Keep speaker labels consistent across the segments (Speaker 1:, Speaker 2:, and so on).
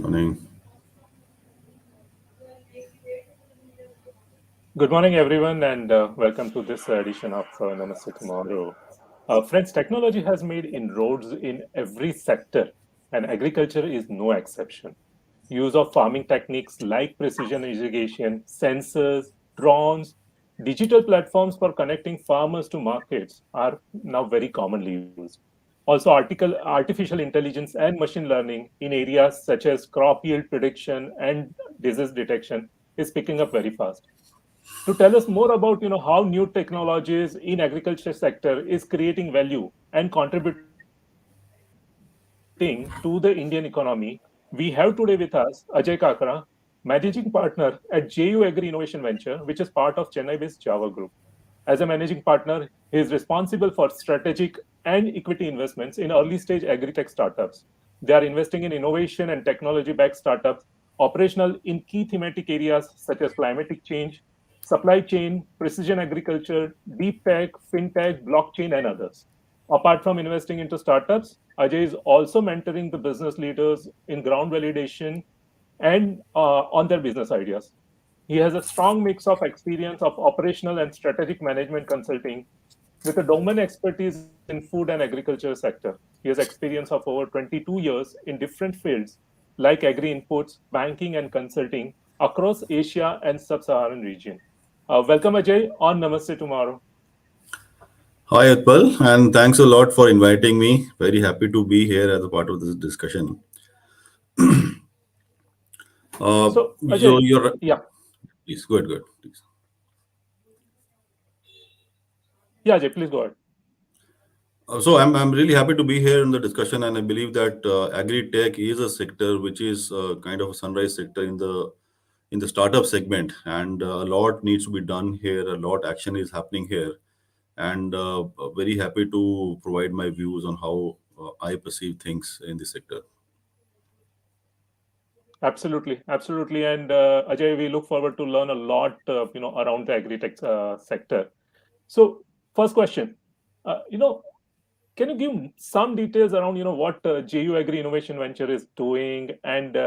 Speaker 1: Morning.
Speaker 2: Good morning, everyone, and welcome to this edition of Namaste Tomorrow. Friends, technology has made inroads in every sector, and agriculture is no exception. Use of farming techniques like precision irrigation, sensors, drones, digital platforms for connecting farmers to markets are now very commonly used. Also, artificial intelligence and machine learning in areas such as crop yield prediction and disease detection is picking up very fast. To tell us more about how new technologies in agriculture sector is creating value and contributing to the Indian economy, we have today with us Ajay Kakra, managing partner at JU Agri Innovation Venture, which is part of Chennai-based Java Group. As a managing partner, he is responsible for strategic and equity investments in early stage agri-tech startups. They are investing in innovation and technology-backed startups operational in key thematic areas such as climatic change, supply chain, precision agriculture, deep tech, fintech, blockchain, and others. Apart from investing into startups, Ajay is also mentoring the business leaders in ground validation and on their business ideas. He has a strong mix of experience of operational and strategic management consulting with a domain expertise in food and agriculture sector. He has experience of over 22 years in different fields like agri inputs, banking, and consulting across Asia and sub-Saharan region. Welcome, Ajay, on Namaste Tomorrow.
Speaker 1: Hi, Utpal, and thanks a lot for inviting me. Very happy to be here as a part of this discussion.
Speaker 2: So, Ajay,
Speaker 1: You're
Speaker 2: yeah,
Speaker 1: please good. Please.
Speaker 2: yeah, Ajay, please go ahead.
Speaker 1: So I'm really happy to be here in the discussion, and I believe that agri tech is a sector which is kind of a sunrise sector in the startup segment, and a lot needs to be done here. A lot action is happening here, and very happy to provide my views on how I perceive things in this sector.
Speaker 2: Absolutely, absolutely. And Ajay, we look forward to learn a lot, around the agri-tech sector. So, first question, uh, you know, can you give some details around, what JU Agri Innovation Venture is doing? And,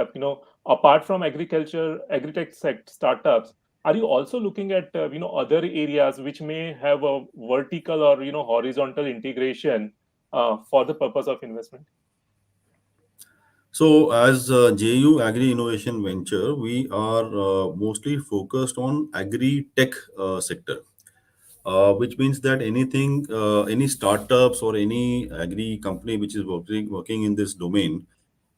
Speaker 2: apart from agriculture, agri-tech startups, are you also looking at, other areas which may have a vertical or, horizontal integration for the purpose of investment?
Speaker 1: So, as JU Agri Innovation Venture, we are mostly focused on agri tech sector, which means that any startups or any agri company which is working in this domain,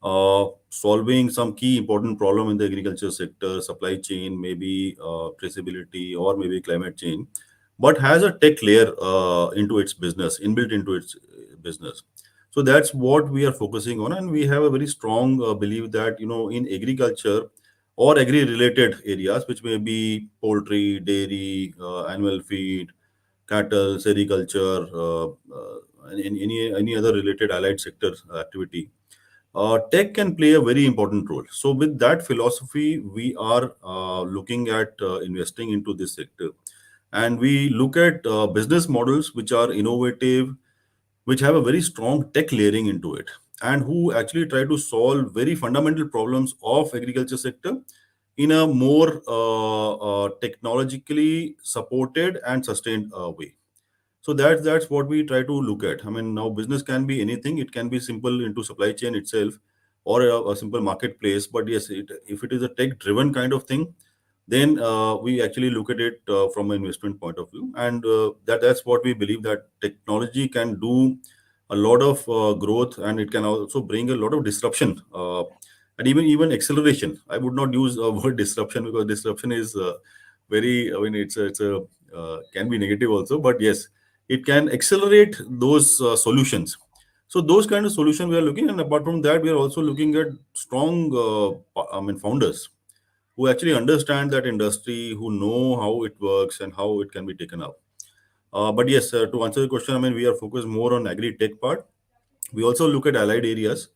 Speaker 1: solving some key important problem in the agriculture sector, supply chain, maybe traceability, or maybe climate change, but has a tech layer into its business, inbuilt into its business. So that's what we are focusing on, and we have a very strong belief that in agriculture or agri-related areas, which may be poultry, dairy, animal feed, cattle, sericulture, and any other related allied sector activity, tech can play a very important role. So, with that philosophy, we are looking at investing into this sector, and we look at business models which are innovative, which have a very strong tech layering into it, and who actually try to solve very fundamental problems of agriculture sector in a more technologically supported and sustained way. So that's what we try to look at. I mean, now business can be anything. It can be simple into supply chain itself, or a simple marketplace. But yes, if it is a tech-driven kind of thing, then we actually look at it from an investment point of view, and that's what we believe, that technology can do a lot of growth, and it can also bring a lot of disruption, and even acceleration. I would not use a word disruption, because disruption is very. I mean, it's a can be negative also, but yes, it can accelerate those solutions. So those kind of solution we are looking, and apart from that, we are also looking at strong, founders who actually understand that industry, who know how it works and how it can be taken up. But yes, to answer the question, I mean, we are focused more on agri tech part. We also look at allied areas,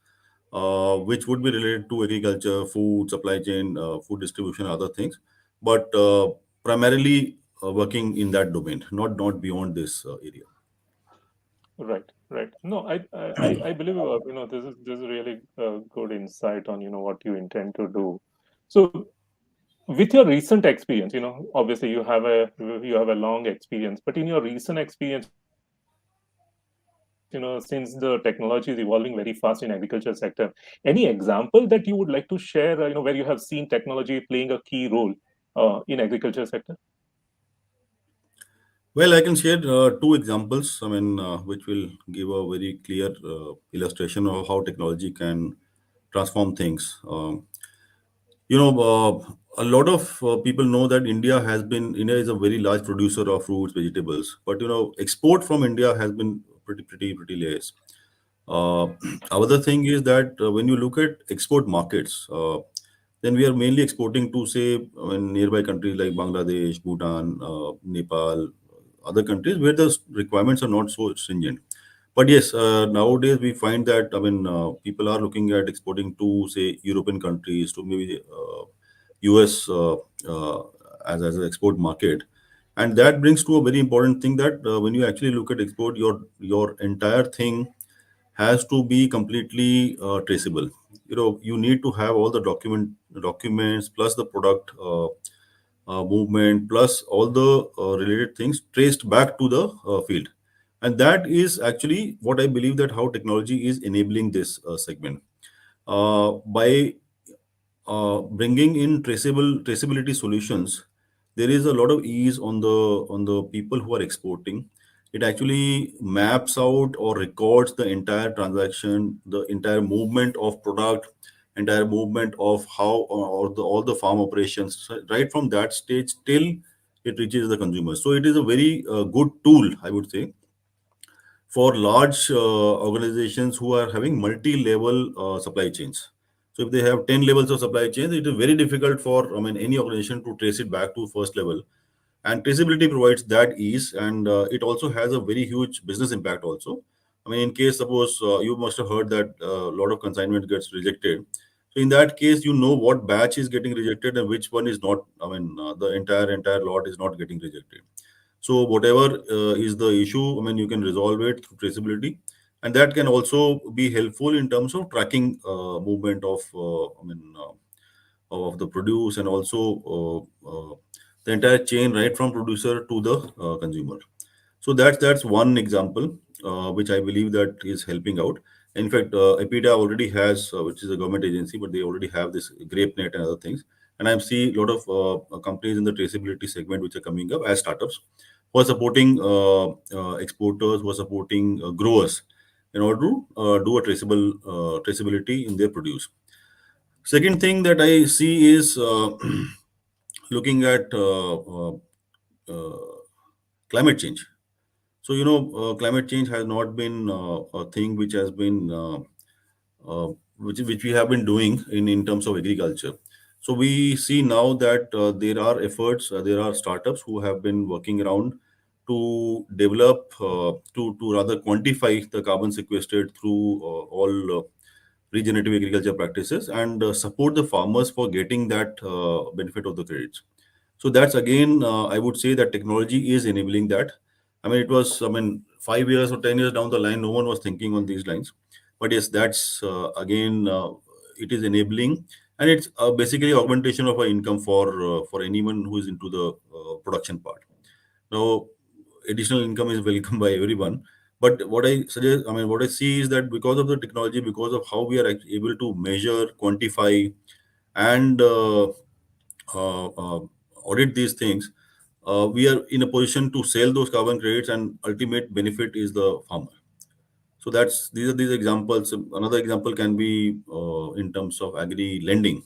Speaker 1: which would be related to agriculture, food supply chain, food distribution, other things, but primarily working in that domain, not beyond this area.
Speaker 2: Right, right. No, I believe this is really good insight on what you intend to do. So, with your recent experience, obviously you have a long experience, but in your recent experience, since the technology is evolving very fast in agriculture sector, any example that you would like to share, where you have seen technology playing a key role in agriculture sector?
Speaker 1: Well, I can share two examples, which will give a very clear illustration of how technology can transform things. A lot of people know that India is a very large producer of fruits, vegetables, but export from India has been pretty less. Uh, Other thing is that when you look at export markets, then we are mainly exporting to, say, nearby countries like Bangladesh, Bhutan, Nepal, other countries where the requirements are not so stringent. But yes, nowadays we find that people are looking at exporting to, say, European countries, to maybe US as an export market, and that brings to a very important thing that when you actually look at export, your entire thing has to be completely traceable. You need to have all the documents plus the product movement plus all the related things traced back to the field, and that is actually what I believe that how technology is enabling this segment by bringing in traceability solutions. There is a lot of ease on the people who are exporting. It actually maps out or records the entire transaction, the entire movement of product, entire movement of how or all the farm operations, right from that stage till it reaches the consumer. So it is a very good tool, I would say, for large organizations who are having multi-level supply chains. So if they have 10 levels of supply chains, it is very difficult for any organization to trace it back to first level. And traceability provides that ease, and it also has a very huge business impact also. In case suppose you must have heard that a lot of consignment gets rejected. So in that case, you know what batch is getting rejected and which one is not. The entire lot is not getting rejected. So whatever is the issue, you can resolve it through traceability, and that can also be helpful in terms of tracking movement of of the produce, and also the entire chain right from producer to the consumer. So that's one example which I believe that is helping out. In fact, EPIDA already has, which is a government agency, but they already have this GrapeNet and other things. And I see a lot of companies in the traceability segment which are coming up as startups who are supporting exporters, who are supporting growers in order to do a traceability in their produce. Second thing that I see is looking at uh, climate change. So, climate change has not been a thing which has been which we have been doing in terms of agriculture. So we see now that there are efforts, there are startups who have been working around to develop, to rather quantify the carbon sequestered through all regenerative agriculture practices, and support the farmers for getting that benefit of the credits. So that's again, I would say that technology is enabling that. It was, 5 years or 10 years down the line, no one was thinking on these lines. But yes, that's again, it is enabling, and it's basically augmentation of our income for anyone who is into the production part. Now, additional income is welcome by everyone. But what I see is that because of the technology, because of how we are able to measure, quantify, and audit these things, we are in a position to sell those carbon credits, and ultimate benefit is the farmer. So these are these examples. Another example can be in terms of agri lending.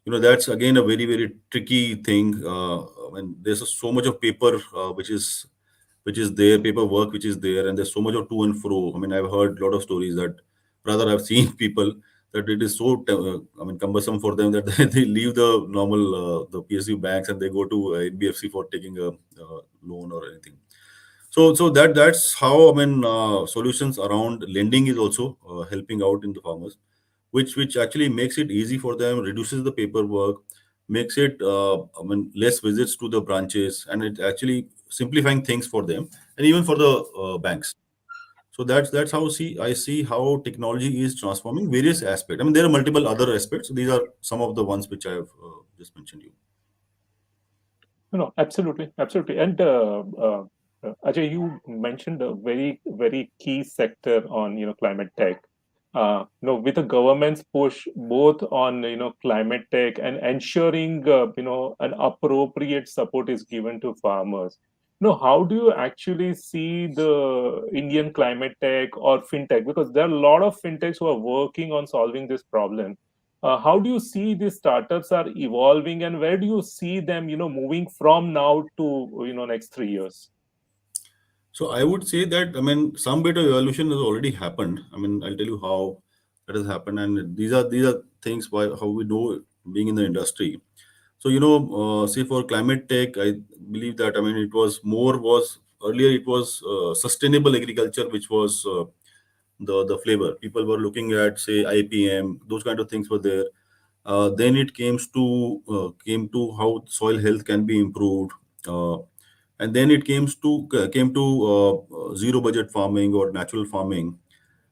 Speaker 1: That's again a very tricky thing. There's so much of paper which is there, paperwork which is there, and there's so much of to and fro. I've heard a lot of stories that, rather, I've seen people that it is so cumbersome for them that they leave the normal the PSU banks and they go to NBFC for taking a loan or anything. So that's how solutions around lending is also helping out in the farmers, which actually makes it easy for them, reduces the paperwork, makes it less visits to the branches, and it actually simplifying things for them and even for the banks. So that's how see I see how technology is transforming various aspects. I mean, there are multiple other aspects. These are some of the ones which I have just mentioned you.
Speaker 2: No, absolutely, absolutely. And Ajay, you mentioned a very, very key sector on climate tech. With the government's push both on climate tech and ensuring an appropriate support is given to farmers. How do you actually see the Indian climate tech or fintech? Because there are a lot of fintechs who are working on solving this problem. How do you see these startups are evolving, and where do you see them moving from now to next 3 years?
Speaker 1: So I would say that, I mean, some bit of evolution has already happened. I mean, I'll tell you how that has happened, and these are things why how we know, being in the industry. So say for climate tech, I believe that, I mean, it was earlier, it was sustainable agriculture, which was the flavor. People were looking at, say, IPM, those kind of things were there. Then it came to how soil health can be improved, uh, and then it came to zero budget farming or natural farming.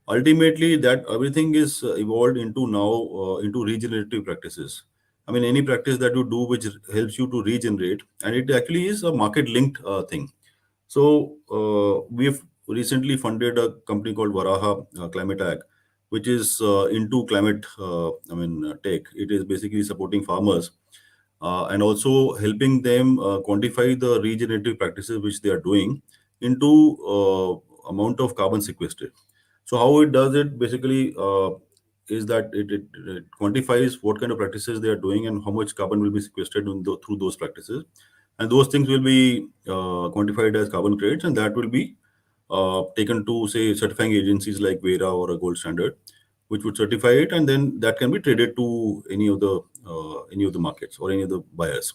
Speaker 1: Ultimately, that everything is evolved into now into regenerative practices. I mean, any practice that you do which helps you to regenerate, and it actually is a market linked thing. So we've recently funded a company called Varaha Climate Ag, which is into climate, tech. It is basically supporting farmers and also helping them quantify the regenerative practices which they are doing into amount of carbon sequestered. So how it does it basically is that it quantifies what kind of practices they are doing and how much carbon will be sequestered through those practices, and those things will be quantified as carbon credits, and that will be taken to, say, certifying agencies like Vera or a gold standard, which would certify it, and then that can be traded to any of the markets or any of the buyers.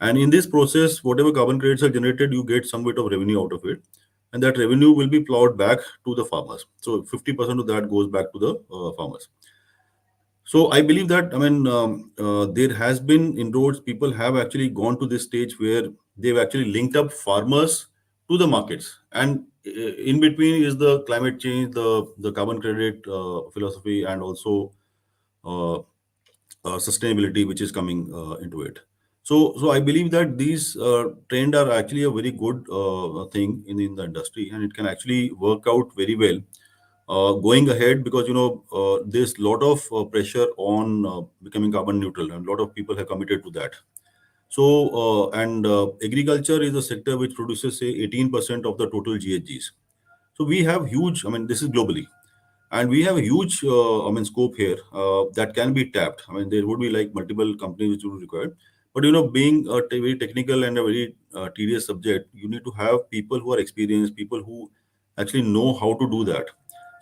Speaker 1: And in this process, whatever carbon credits are generated, you get some bit of revenue out of it, and that revenue will be plowed back to the farmers. So 50% of that goes back to the farmers. So I believe that, I mean, there has been inroads. People have actually gone to this stage where they've actually linked up farmers to the markets, and in between is the climate change, the carbon credit philosophy, and also uh, sustainability, which is coming into it. So I believe that these trend are actually a very good thing in the industry, and it can actually work out very well going ahead, because there's a lot of pressure on becoming carbon neutral, and a lot of people have committed to that. So and agriculture is a sector which produces, say, 18% of the total GHGs. So we have huge, I mean, this is globally, and we have a huge, scope here that can be tapped. I mean, there would be like multiple companies which would be required, but being a very technical and a very tedious subject, you need to have people who are experienced, people who actually know how to do that.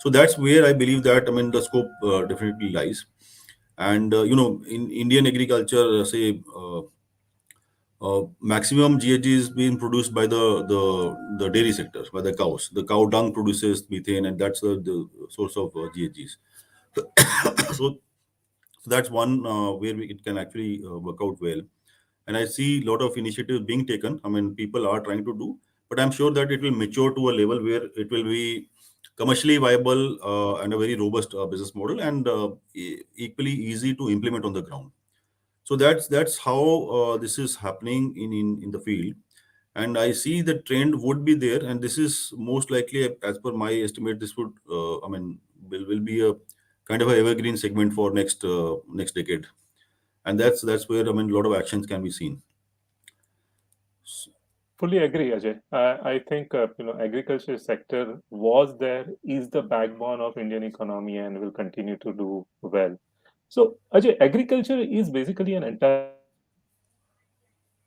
Speaker 1: So that's where I believe that, I mean, the scope definitely lies. And in Indian agriculture, say, maximum GHG is being produced by the dairy sector, by the cows. The cow dung produces methane, and that's the source of GHGs. So, so that's one where it can actually work out well. And I see a lot of initiatives being taken. I mean, people are trying to do, but I'm sure that it will mature to a level where it will be commercially viable and a very robust business model, and equally easy to implement on the ground. So that's how this is happening in the field, and I see the trend would be there, and this is most likely, as per my estimate, this would will be a kind of a evergreen segment for next decade, and that's where, I mean, a lot of actions can be seen.
Speaker 2: Fully agree, Ajay. I think agriculture sector was there, is the backbone of Indian economy, and will continue to do well. So, Ajay, agriculture is basically an entire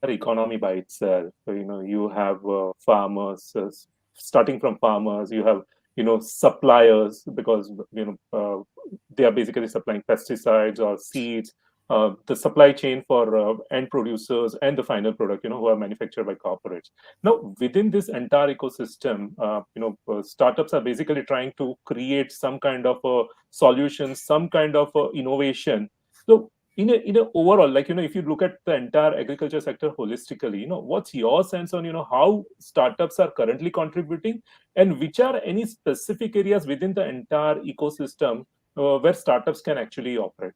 Speaker 2: economy by itself. So, you have farmers, starting from farmers. You have suppliers, because they are basically supplying pesticides or seeds. The supply chain for end producers and the final product, who are manufactured by corporates. Now, within this entire ecosystem, startups are basically trying to create some kind of a solution, some kind of a innovation. So in a overall, like, if you look at the entire agriculture sector holistically, what's your sense on how startups are currently contributing, and which are any specific areas within the entire ecosystem where startups can actually operate?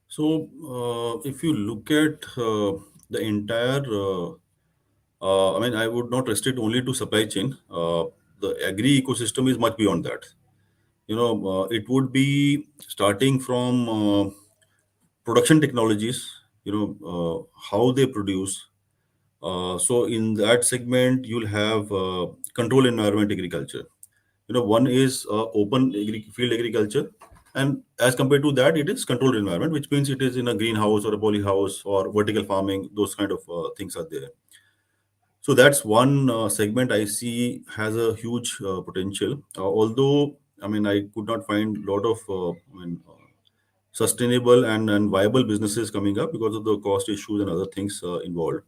Speaker 1: So, if you look at the entire, I mean, I would not restrict only to supply chain. The agri ecosystem is much beyond that. It would be starting from production technologies. How they produce. So, in that segment, you'll have control environment agriculture. One is open field agriculture, and as compared to that, it is controlled environment, which means it is in a greenhouse or a polyhouse or vertical farming. Those kind of things are there. So that's one segment I see has a huge potential. Although, I mean, I could not find a lot of sustainable and viable businesses coming up because of the cost issues and other things involved.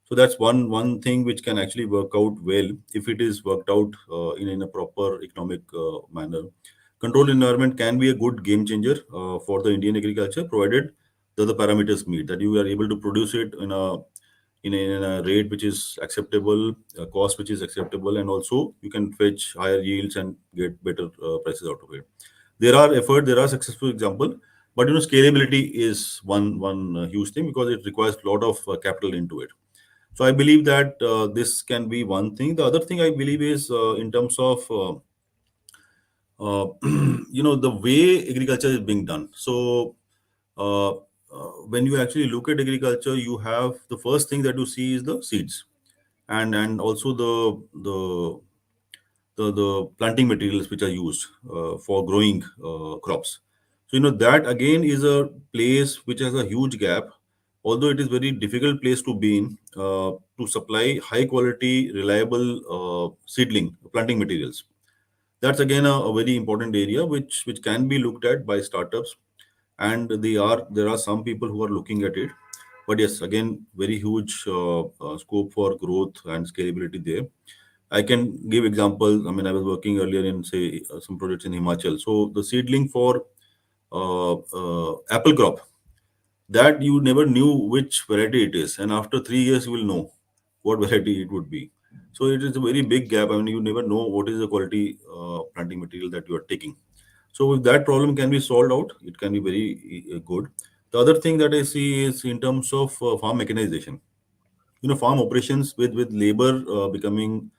Speaker 1: So that's one thing which can actually work out well if it is worked out in a proper economic manner. Controlled environment can be a good game changer for the Indian agriculture, provided the parameters meet, that you are able to produce it in a rate which is acceptable, cost which is acceptable, and also you can fetch higher yields and get better prices out of it. There are successful example, but scalability is one huge thing because it requires a lot of capital into it. So I believe that this can be one thing. The other thing I believe is in terms of the way agriculture is being done. So when you actually look at agriculture, you have the first thing that you see is the seeds, and also the planting materials which are used for growing crops. So that again is a place which has a huge gap, although it is very difficult place to be in to supply high quality, reliable seedling planting materials. That's again a very important area which can be looked at by startups, and there are some people who are looking at it. But yes, again, very huge scope for growth and scalability there. I can give examples. I mean, I was working earlier in, say, some projects in Himachal. So the seedling for apple crop, that you never knew which variety it is, and after 3 years you will know what variety it would be. So it is a very big gap. I mean, you never know what is the quality planting material that you are taking. So if that problem can be solved out, it can be very good. The other thing that I see is in terms of farm mechanization. Farm operations with labor becoming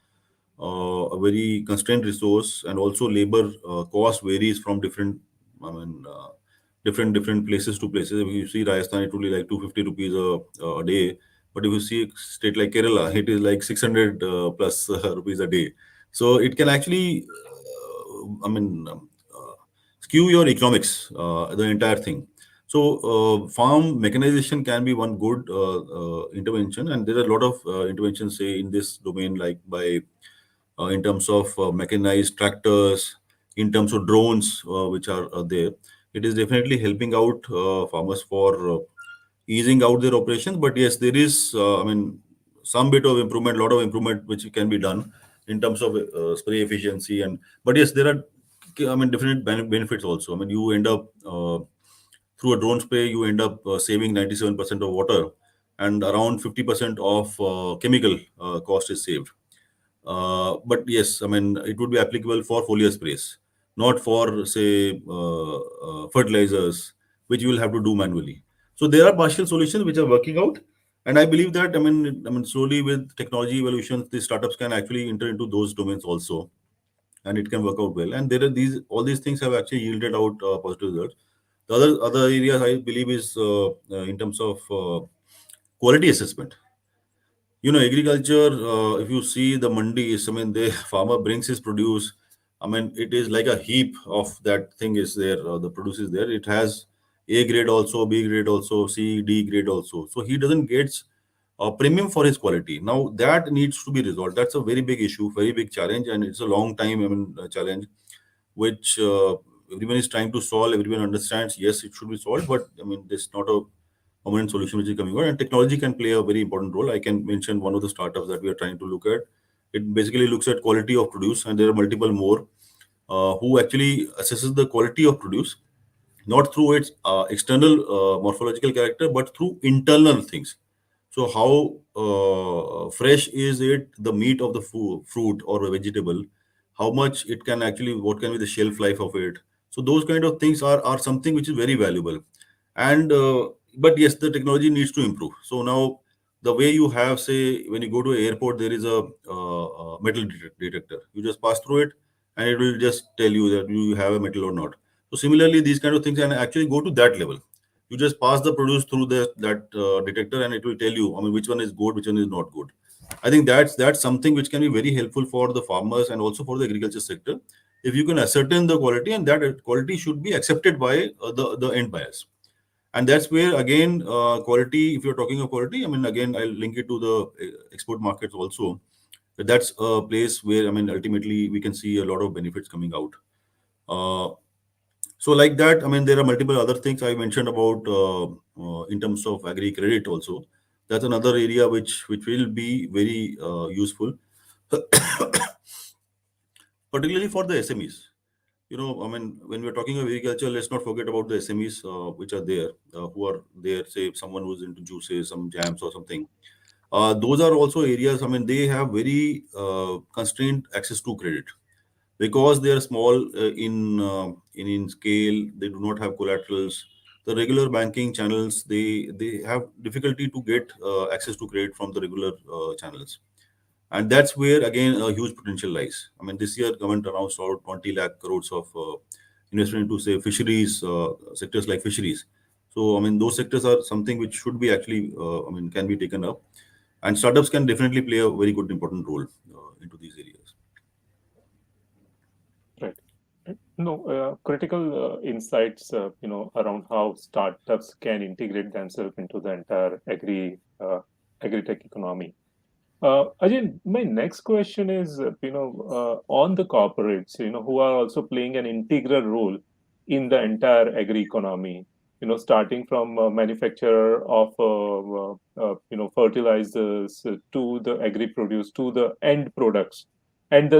Speaker 1: a very constrained resource, and also labor cost varies from I mean, different places to places. If you see Rajasthan, it will be like 250 rupees a day, but if you see a state like Kerala, it is like 600 plus rupees a day. So it can actually, skew your economics, the entire thing. So farm mechanization can be one good intervention, and there are a lot of interventions, say, in this domain, like by in terms of mechanized tractors, in terms of drones, which are there. It is definitely helping out farmers for easing out their operations. But yes, there is, some bit of improvement, lot of improvement which can be done in terms of spray efficiency. And but yes, there are, different benefits also. I mean, you end up through a drone spray, you end up saving 97% of water, and around 50% of chemical cost is saved. But yes, I mean, it would be applicable for foliar sprays, not for, say, fertilizers, which you will have to do manually. So there are partial solutions which are working out, and I believe that, slowly with technology evolution, the startups can actually enter into those domains also, and it can work out well. And there are all these things have actually yielded out positive results. The other areas I believe is in terms of quality assessment. Agriculture, if you see the mandis, I mean, the farmer brings his produce. I mean, it is like a heap of that thing is there. The produce is there. It has A grade also, B grade also, C, D grade also. So he doesn't get a premium for his quality. Now that needs to be resolved. That's a very big issue, very big challenge, and it's a long time, challenge, which everyone is trying to solve. Everyone understands, yes, it should be solved, but I mean, there's not a permanent solution which is coming out, and technology can play a very important role. I can mention one of the startups that we are trying to look at. It basically looks at quality of produce, and there are multiple more who actually assesses the quality of produce not through its external morphological character, but through internal things. So, how fresh is it, the meat of the fruit or a vegetable? How much it can actually, what can be the shelf life of it? So, those kind of things are something which is very valuable. And but yes, the technology needs to improve. So now the way you have, say, when you go to an airport, there is a metal detector. You just pass through it, and it will just tell you that you have a metal or not. So similarly, these kind of things can actually go to that level. You just pass the produce through that detector, and it will tell you, I mean, which one is good, which one is not good. I think that's something which can be very helpful for the farmers and also for the agriculture sector. If you can ascertain the quality, and that quality should be accepted by the end buyers. And that's where again, quality, if you're talking of quality, I mean, again, I'll link it to the export markets also. That's a place where, I mean, ultimately we can see a lot of benefits coming out. So like that, I mean, there are multiple other things I mentioned about in terms of agri credit also. That's another area which will be very useful, particularly for the SMEs. I mean, when we're talking of agriculture, let's not forget about the SMEs which are there, who are there, say, someone who's into juices, some jams or something. Those are also areas, I mean, they have very constrained access to credit because they are small in scale. They do not have collaterals. The regular banking channels, they have difficulty to get access to credit from the regular channels, and that's where again a huge potential lies. I mean, this year government announced about 20 lakh crores of investment into, say, fisheries, sectors like fisheries. So I mean, those sectors are something which should be actually, I mean, can be taken up, and startups can definitely play a very good important role into these areas.
Speaker 2: Right. No, critical insights, around how startups can integrate themselves into the entire agri-tech economy. Ajay, my next question is, on the corporates, who are also playing an integral role in the entire agri economy. Starting from manufacturer of, fertilizers to the agri produce to the end products, and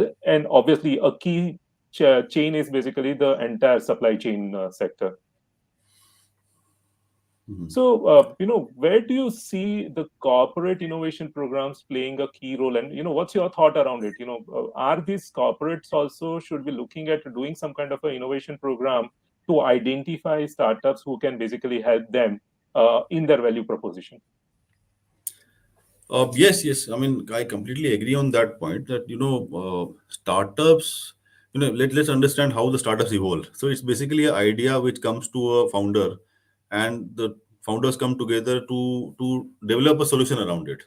Speaker 2: obviously a key chain is basically the entire supply chain sector.
Speaker 1: Mhm.
Speaker 2: So, where do you see the corporate innovation programs playing a key role? And, what's your thought around it? Are these corporates also should be looking at doing some kind of an innovation program to identify startups who can basically help them in their value proposition?
Speaker 1: Yes, yes. I mean, I completely agree on that point that, startups, let's understand how the startups evolve. So it's basically an idea which comes to a founder, and the founders come together to develop a solution around it.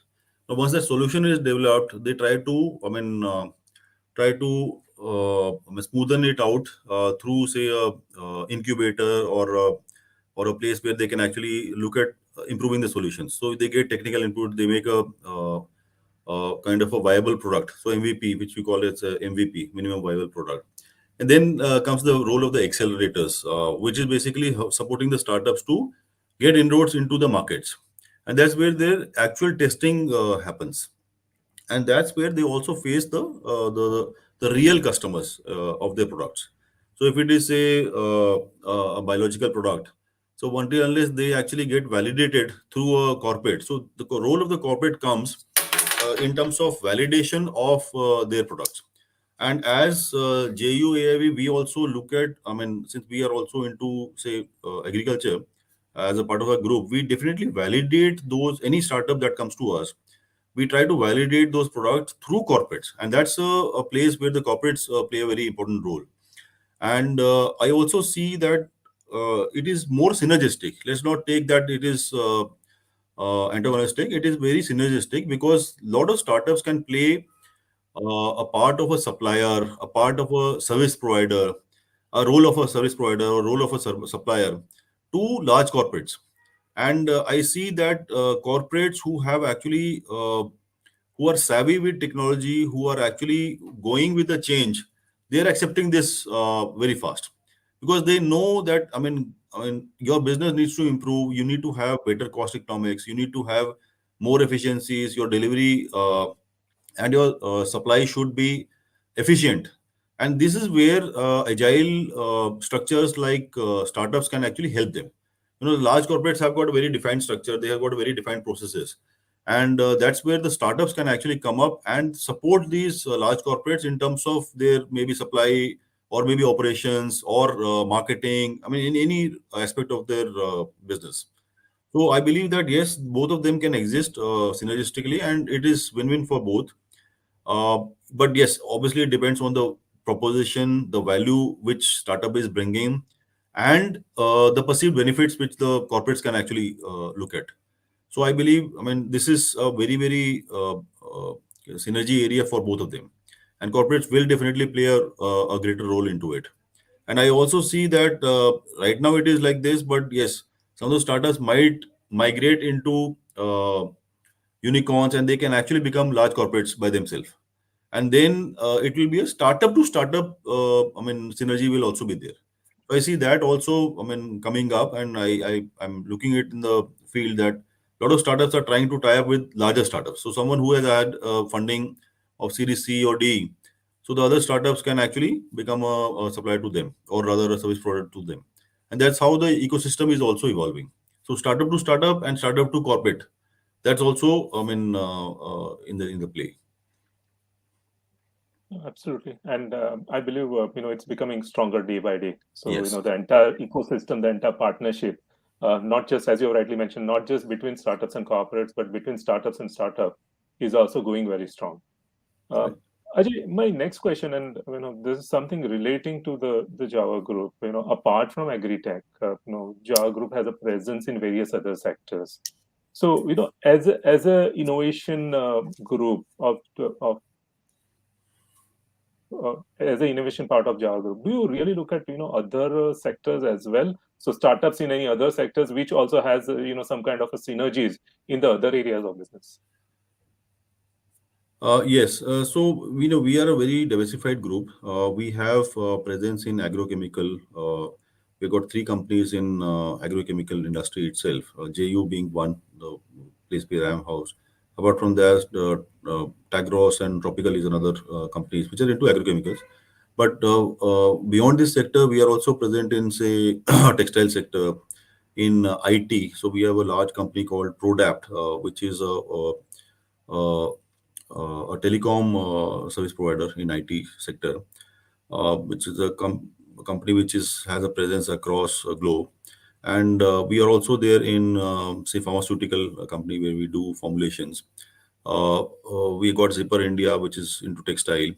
Speaker 1: Now, once that solution is developed, they try to smoothen it out through, say, a incubator or a place where they can actually look at improving the solutions. So they get technical input, they make a kind of a viable product. So MVP, which we call it MVP, minimum viable product. And then comes the role of the accelerators, which is basically supporting the startups to get inroads into the markets. And that's where their actual testing happens, and that's where they also face the real customers of their products. So if it is a biological product, so until unless they actually get validated through a corporate, so the role of the corporate comes in terms of validation of their products. And as JUAIV, we also look at, I mean, since we are also into, say, agriculture as a part of a group, we definitely validate those, any startup that comes to us. We try to validate those products through corporates, and that's a place where the corporates play a very important role. And I also see that it is more synergistic. Let's not take that it is antagonistic. It is very synergistic because a lot of startups can play a part of a supplier, a part of a service provider, a role of a service provider or role of a supplier to large corporates. And I see that corporates who have actually who are savvy with technology, who are actually going with the change, they are accepting this very fast because they know that, I mean, your business needs to improve. You need to have better cost economics. You need to have more efficiencies. Your delivery and your supply should be efficient. And this is where agile structures like startups can actually help them. Large corporates have got a very defined structure, they have got very defined processes, and that's where the startups can actually come up and support these large corporates in terms of their maybe supply, or maybe operations, or marketing, I mean, in any aspect of their business. So I believe that yes, both of them can exist synergistically, and it is win-win for both. uh, but yes, obviously it depends on the proposition, the value which startup is bringing, and the perceived benefits which the corporates can actually look at. So I believe, I mean, this is a very, very synergy area for both of them, and corporates will definitely play a greater role into it. And I also see that right now it is like this, but yes, some of the startups might migrate into unicorns, and they can actually become large corporates by themselves. And then it will be a startup to startup. I mean, synergy will also be there. So I see that also. I mean, coming up, and I'm looking it in the field that a lot of startups are trying to tie up with larger startups. So someone who has had funding of Series C or D, so the other startups can actually become a supplier to them, or rather a service provider to them, and that's how the ecosystem is also evolving. So startup to startup and startup to corporate. That's also, I mean, in the play.
Speaker 2: Absolutely, and I believe it's becoming stronger day by day. So
Speaker 1: Yes.
Speaker 2: the entire ecosystem, the entire partnership, not just as you rightly mentioned, not just between startups and corporates, but between startups and startup, is also going very strong. Uh,
Speaker 1: Correct.
Speaker 2: Ajay, my next question, and this is something relating to the Java Group. Apart from agri-tech, Java Group has a presence in various other sectors. So as a innovation group of as an innovation part of Java Group, do you really look at other sectors as well? So startups in any other sectors, which also has some kind of a synergies in the other areas of business.
Speaker 1: Yes. So we are a very diversified group. We have presence in agrochemical. We got three companies in agrochemical industry itself. JU being one, the place where I am housed. Apart from that, Tagros and Tropical is another companies which are into agrochemicals. But beyond this sector, we are also present in, say, textile sector, in IT. So we have a large company called Prodapt, which is uh, a telecom service provider in IT sector, which is a company which has a presence across globe. And we are also there in, say, pharmaceutical company where we do formulations. We got Zipper India, which is into textile.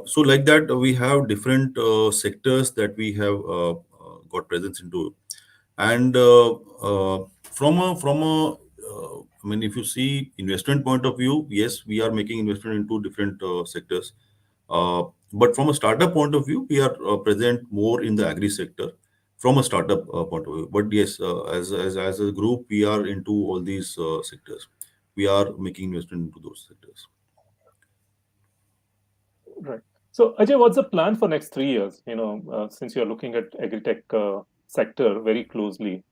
Speaker 1: So like that, we have different sectors that we have got presence into. And from a I mean, if you see investment point of view, yes, we are making investment into different sectors. But from a startup point of view, we are present more in the agri sector from a startup point of view. But yes, as a group, we are into all these sectors. We are making investment into those sectors.
Speaker 2: Right. So, Ajay, what's the plan for next 3 years? Since you're looking at agri-tech sector very closely,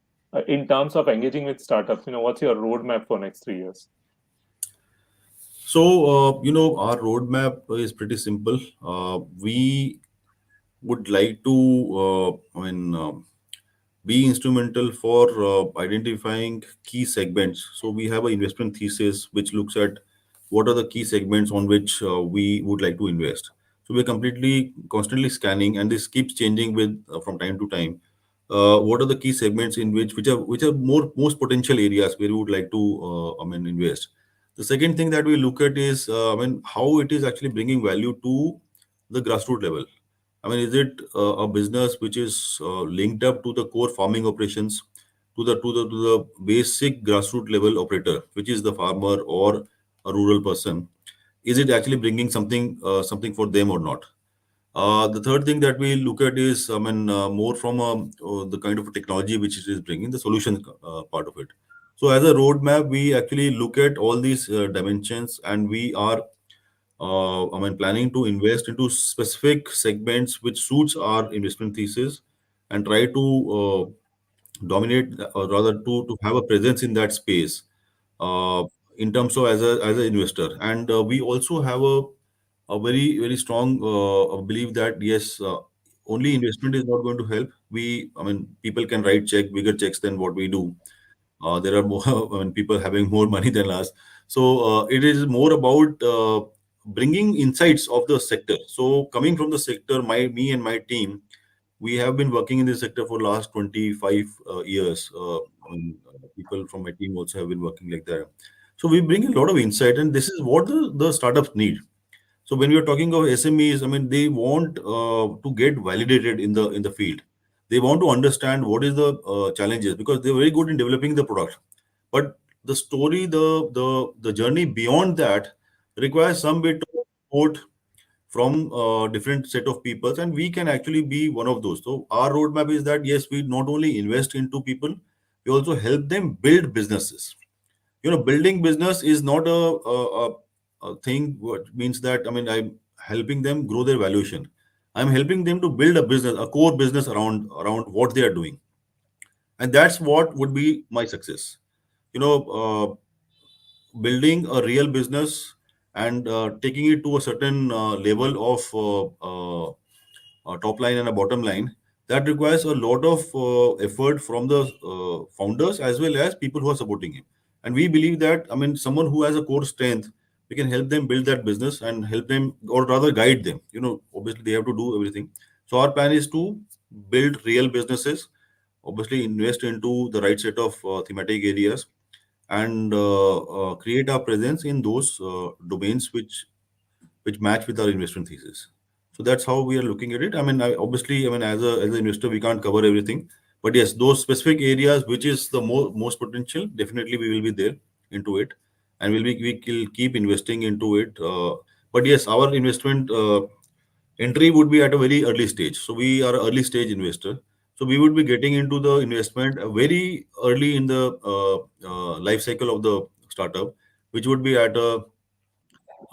Speaker 2: in terms of engaging with startups, what's your roadmap for next 3 years?
Speaker 1: So, our roadmap is pretty simple. We would like to, be instrumental for identifying key segments. So we have an investment thesis which looks at what are the key segments on which we would like to invest. So we're completely constantly scanning, and this keeps changing with from time to time. What are the key segments in which are most potential areas where we would like to invest. The second thing that we look at is how it is actually bringing value to the grassroots level. I mean, is it a business which is linked up to the core farming operations, to the basic grassroots level operator, which is the farmer or a rural person? Is it actually bringing something for them or not? The third thing that we look at is, more from the kind of technology which it is bringing, the solution part of it. So, as a roadmap, we actually look at all these dimensions, and we are planning to invest into specific segments which suits our investment thesis, and try to dominate, or rather to have a presence in that space, uh, in terms of as an investor. And we also have a very strong belief that yes, only investment is not going to help. I mean, people can write bigger checks than what we do. There are more, I mean, people having more money than us. So it is more about bringing insights of the sector. So coming from the sector, me and my team, we have been working in this sector for last 25 years. I mean, people from my team also have been working like that. So we bring a lot of insight, and this is what the startups need. So when we are talking of SMEs, I mean, they want to get validated in the field. They want to understand what is the challenges, because they're very good in developing the product. But the story, the journey beyond that requires some bit of support from different set of peoples, and we can actually be one of those. So our roadmap is that yes, we not only invest into people, we also help them build businesses. Building business is not a thing what means that, I mean, I'm helping them grow their valuation. I'm helping them to build a business, a core business around what they are doing, and that's what would be my success. you know Building a real business and taking it to a certain level of top line and a bottom line, that requires a lot of effort from the founders as well as people who are supporting him. And we believe that, I mean, someone who has a core strength, we can help them build that business and help them, or rather guide them. Obviously they have to do everything. So our plan is to build real businesses, obviously invest into the right set of thematic areas, and create our presence in those domains which match with our investment thesis. So that's how we are looking at it. I mean, obviously, I mean, as an investor, we can't cover everything, but yes, those specific areas which is the most potential, definitely we will be there into it, and we will keep investing into it. But yes, our investment entry would be at a very early stage. So we are an early stage investor. So we would be getting into the investment very early in the life cycle of the startup, which would be at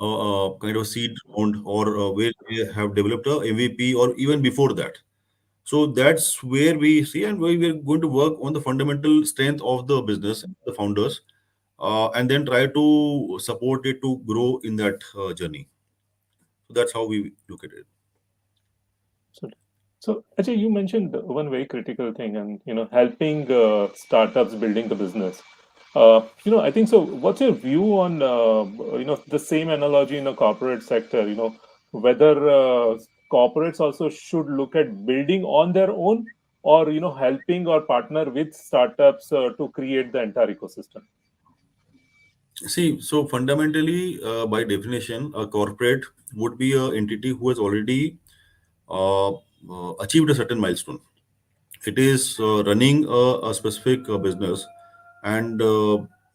Speaker 1: kind of seed round, or where we have developed a MVP, or even before that. So that's where we see, and we're going to work on the fundamental strength of the business, the founders, and then try to support it to grow in that journey. So that's how we look at it.
Speaker 2: So, so Ajay, you mentioned one very critical thing, and helping startups building the business. I think so. What's your view on the same analogy in a corporate sector? Whether corporates also should look at building on their own, or helping or partner with startups to create the entire ecosystem.
Speaker 1: See, so fundamentally, by definition, a corporate would be an entity who has already achieved a certain milestone. It is running a specific business, and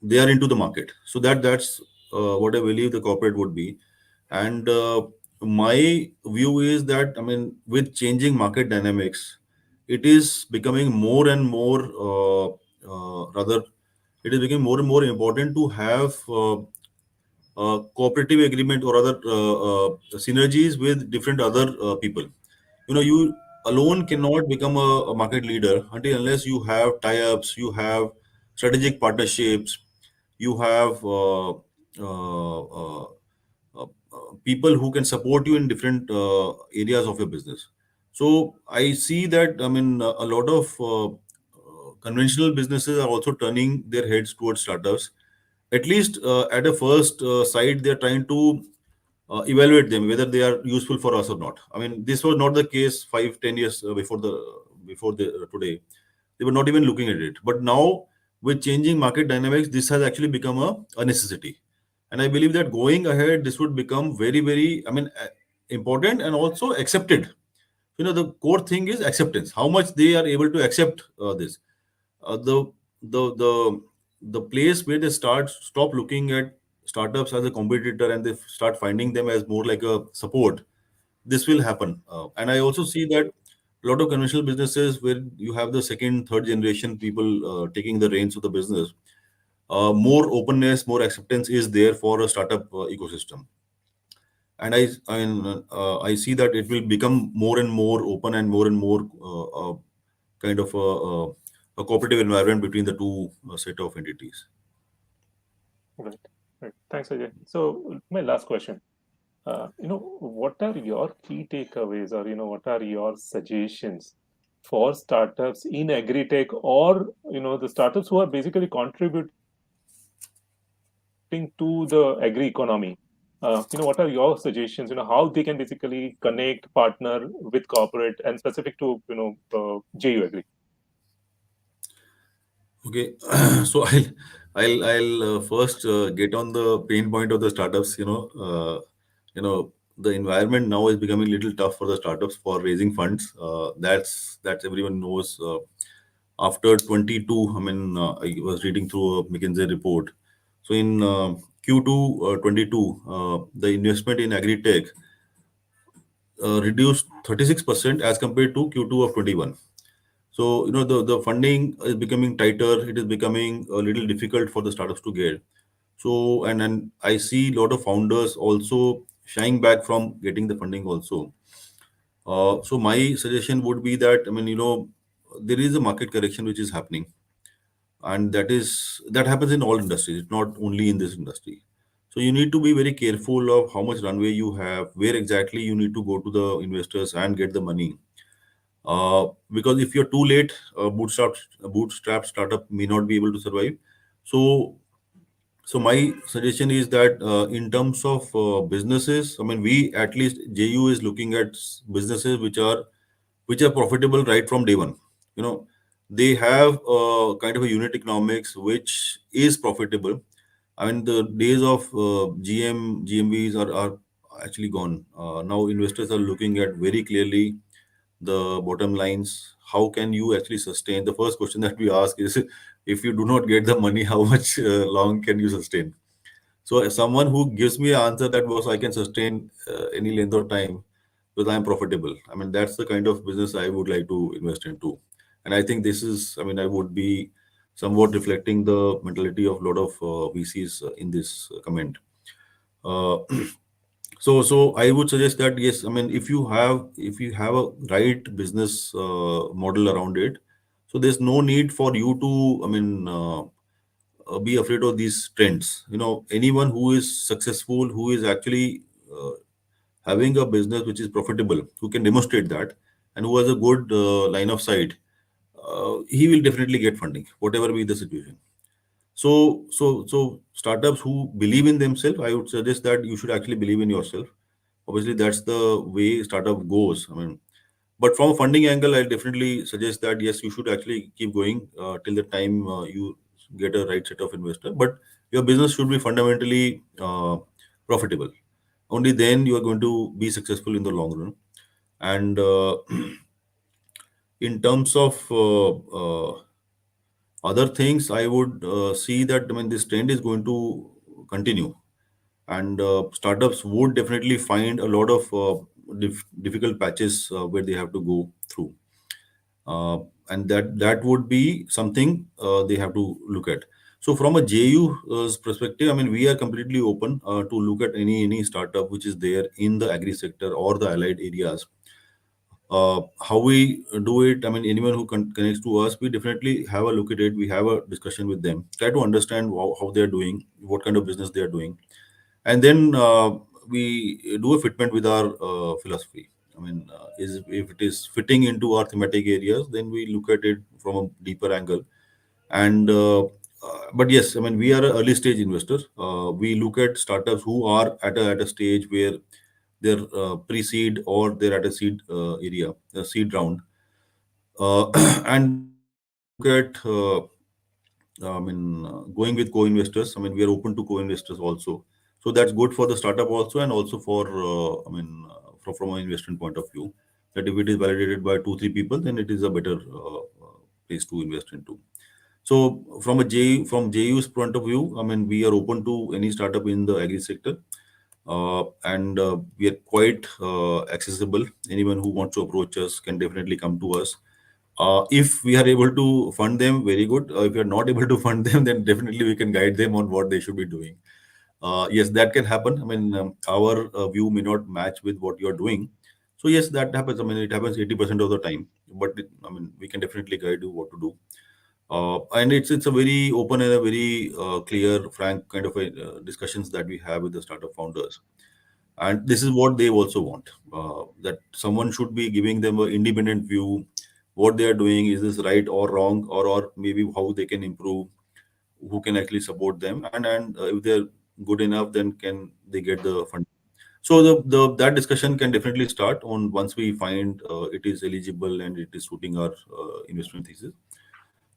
Speaker 1: they are into the market. So that's what I believe the corporate would be. And my view is that, I mean, with changing market dynamics, it is becoming more and more, rather, it is becoming more and more important to have cooperative agreement, or other synergies with different other people. You alone cannot become a market leader until unless you have tie-ups, you have strategic partnerships, you have people who can support you in different areas of your business. So I see that, I mean, a lot of conventional businesses are also turning their heads towards startups. At least at a first sight, they're trying to evaluate them whether they are useful for us or not. I mean, this was not the case 5, 10 years before the today. They were not even looking at it. But now, with changing market dynamics, this has actually become a necessity. And I believe that going ahead, this would become very, I mean, important and also accepted. The core thing is acceptance. How much they are able to accept this. The the place where they stop looking at startups as a competitor, and they start finding them as more like a support. This will happen, and I also see that a lot of conventional businesses where you have the second, third generation people taking the reins of the business, more openness, more acceptance is there for a startup ecosystem. And I see that it will become more and more open, and more kind of a cooperative environment between the two set of entities.
Speaker 2: Right. Right. Thanks, Ajay. So my last question. What are your key takeaways, or what are your suggestions for startups in agri-tech, or the startups who are basically contributing to the agri economy? What are your suggestions? How they can basically connect, partner with corporate, and specific to JU Agri.
Speaker 1: Okay, so I'll first get on the pain point of the startups. The environment now is becoming a little tough for the startups for raising funds. That's everyone knows. After 22, I mean, I was reading through a McKinsey report. So in Q2 22, the investment in agri tech reduced 36% as compared to Q2 of 21. So, the funding is becoming tighter. It is becoming a little difficult for the startups to get. So, and I see a lot of founders also shying back from getting the funding also. So my suggestion would be that, I mean, there is a market correction which is happening, and that happens in all industries. It's not only in this industry. So you need to be very careful of how much runway you have, where exactly you need to go to the investors and get the money, because if you're too late, bootstrap startup may not be able to survive. So, so my suggestion is that in terms of businesses, I mean, we at least JU is looking at businesses which are profitable right from day one. You know, they have kind of a unit economics which is profitable. I mean, the days of GMVs are actually gone. Now investors are looking at very clearly the bottom lines. How can you actually sustain? The first question that we ask is, if you do not get the money, how much long can you sustain? So as someone who gives me an answer that was I can sustain any length of time because I am profitable. I mean, that's the kind of business I would like to invest into. And I think this is, I mean, I would be somewhat reflecting the mentality of a lot of VCs in this comment. Uh, so I would suggest that yes, I mean, if you have a right business model around it, so there's no need for you to, I mean, be afraid of these trends. Anyone who is successful, who is actually having a business which is profitable, who can demonstrate that, and who has a good line of sight, he will definitely get funding, whatever be the situation. So startups who believe in themselves, I would suggest that you should actually believe in yourself. Obviously, that's the way startup goes. I mean, but from a funding angle, I definitely suggest that yes, you should actually keep going till the time you get a right set of investor. But your business should be fundamentally profitable. Only then you are going to be successful in the long run. And in terms of other things, I would see that, I mean, this trend is going to continue, and startups would definitely find a lot of difficult patches where they have to go through, and that would be something they have to look at. So from a JU perspective, I mean, we are completely open to look at any startup which is there in the agri sector or the allied areas. How we do it, I mean, anyone who connects to us, we definitely have a look at it. We have a discussion with them, try to understand how they're doing, what kind of business they are doing, and then we do a fitment with our philosophy. I mean, if it is fitting into our thematic areas, then we look at it from a deeper angle. And but yes, I mean, we are an early stage investor. We look at startups who are at a stage where they're pre-seed or they're at a seed area, a seed round, and then we look at going with co-investors. I mean, we are open to co-investors also. So that's good for the startup also, and also for, from an investment point of view, that if it is validated by two, three people, then it is a better place to invest into. So from JU's point of view, I mean, we are open to any startup in the agri sector, and we are quite accessible. Anyone who wants to approach us can definitely come to us. If we are able to fund them, very good. If we are not able to fund them, then definitely we can guide them on what they should be doing. Yes, that can happen. I mean, our view may not match with what you are doing. So yes, that happens. I mean, it happens 80% of the time. But I mean, we can definitely guide you what to do. And it's a very open and a very clear, frank kind of a, discussions that we have with the startup founders. and this is what they also want, that someone should be giving them an independent view. What they are doing, is this right or wrong, or maybe how they can improve, who can actually support them, and if they're good enough, then can they get the fund. So the that discussion can definitely start on once we find it is eligible and it is suiting our investment thesis,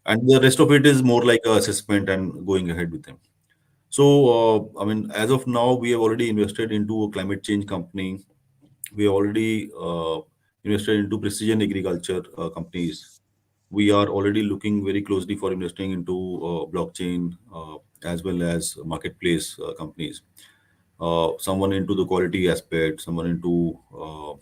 Speaker 1: and the rest of it is more like a assessment and going ahead with them. So I mean, as of now, we have already invested into a climate change company. We already invested into precision agriculture companies. We are already looking very closely for investing into blockchain, as well as marketplace companies. Someone into the quality aspect, someone into uh,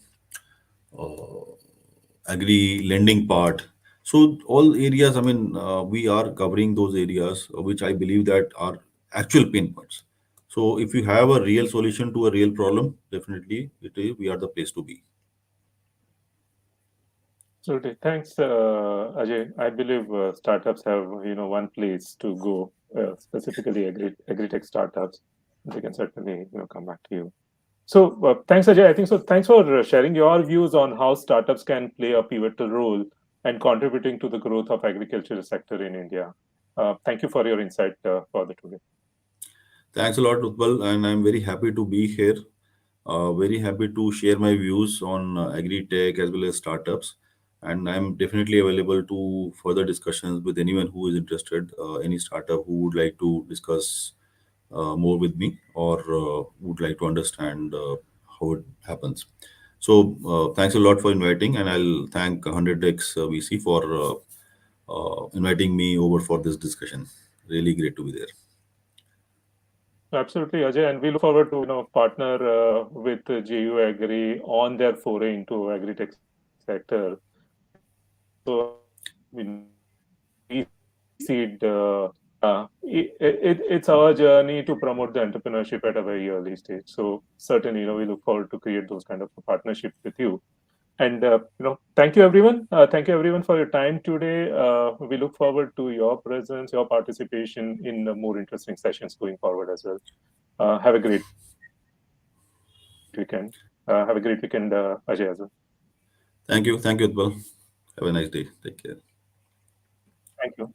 Speaker 1: agri lending part. So all areas, I mean, we are covering those areas, which I believe that are actual pain points. So if you have a real solution to a real problem, definitely we are the place to be.
Speaker 2: Absolutely. Thanks, Ajay. I believe startups have, one place to go, specifically agri-tech startups. They can certainly, come back to you. So, thanks, Ajay. I think so. Thanks for sharing your views on how startups can play a pivotal role and contributing to the growth of agricultural sector in India. Thank you for your insight for the today.
Speaker 1: Thanks a lot, Utpal, and I'm very happy to be here. Very happy to share my views on agri-tech as well as startups. And I'm definitely available to further discussions with anyone who is interested, any startup who would like to discuss more with me, or would like to understand how it happens. So thanks a lot for inviting, and I'll thank 100x VC for inviting me over for this discussion. Really great to be there.
Speaker 2: Absolutely, Ajay, and we look forward to partner with JU Agri on their foray into agri-tech sector. So pre-seed. It's our journey to promote the entrepreneurship at a very early stage. So certainly, we look forward to create those kind of partnership with you. And thank you everyone. Thank you everyone for your time today. We look forward to your presence, your participation in more interesting sessions going forward as well. Have a great weekend. Have a great weekend, Ajay as well.
Speaker 1: Thank you. Thank you, Utpal. Have a nice day. Take care.
Speaker 2: Thank you.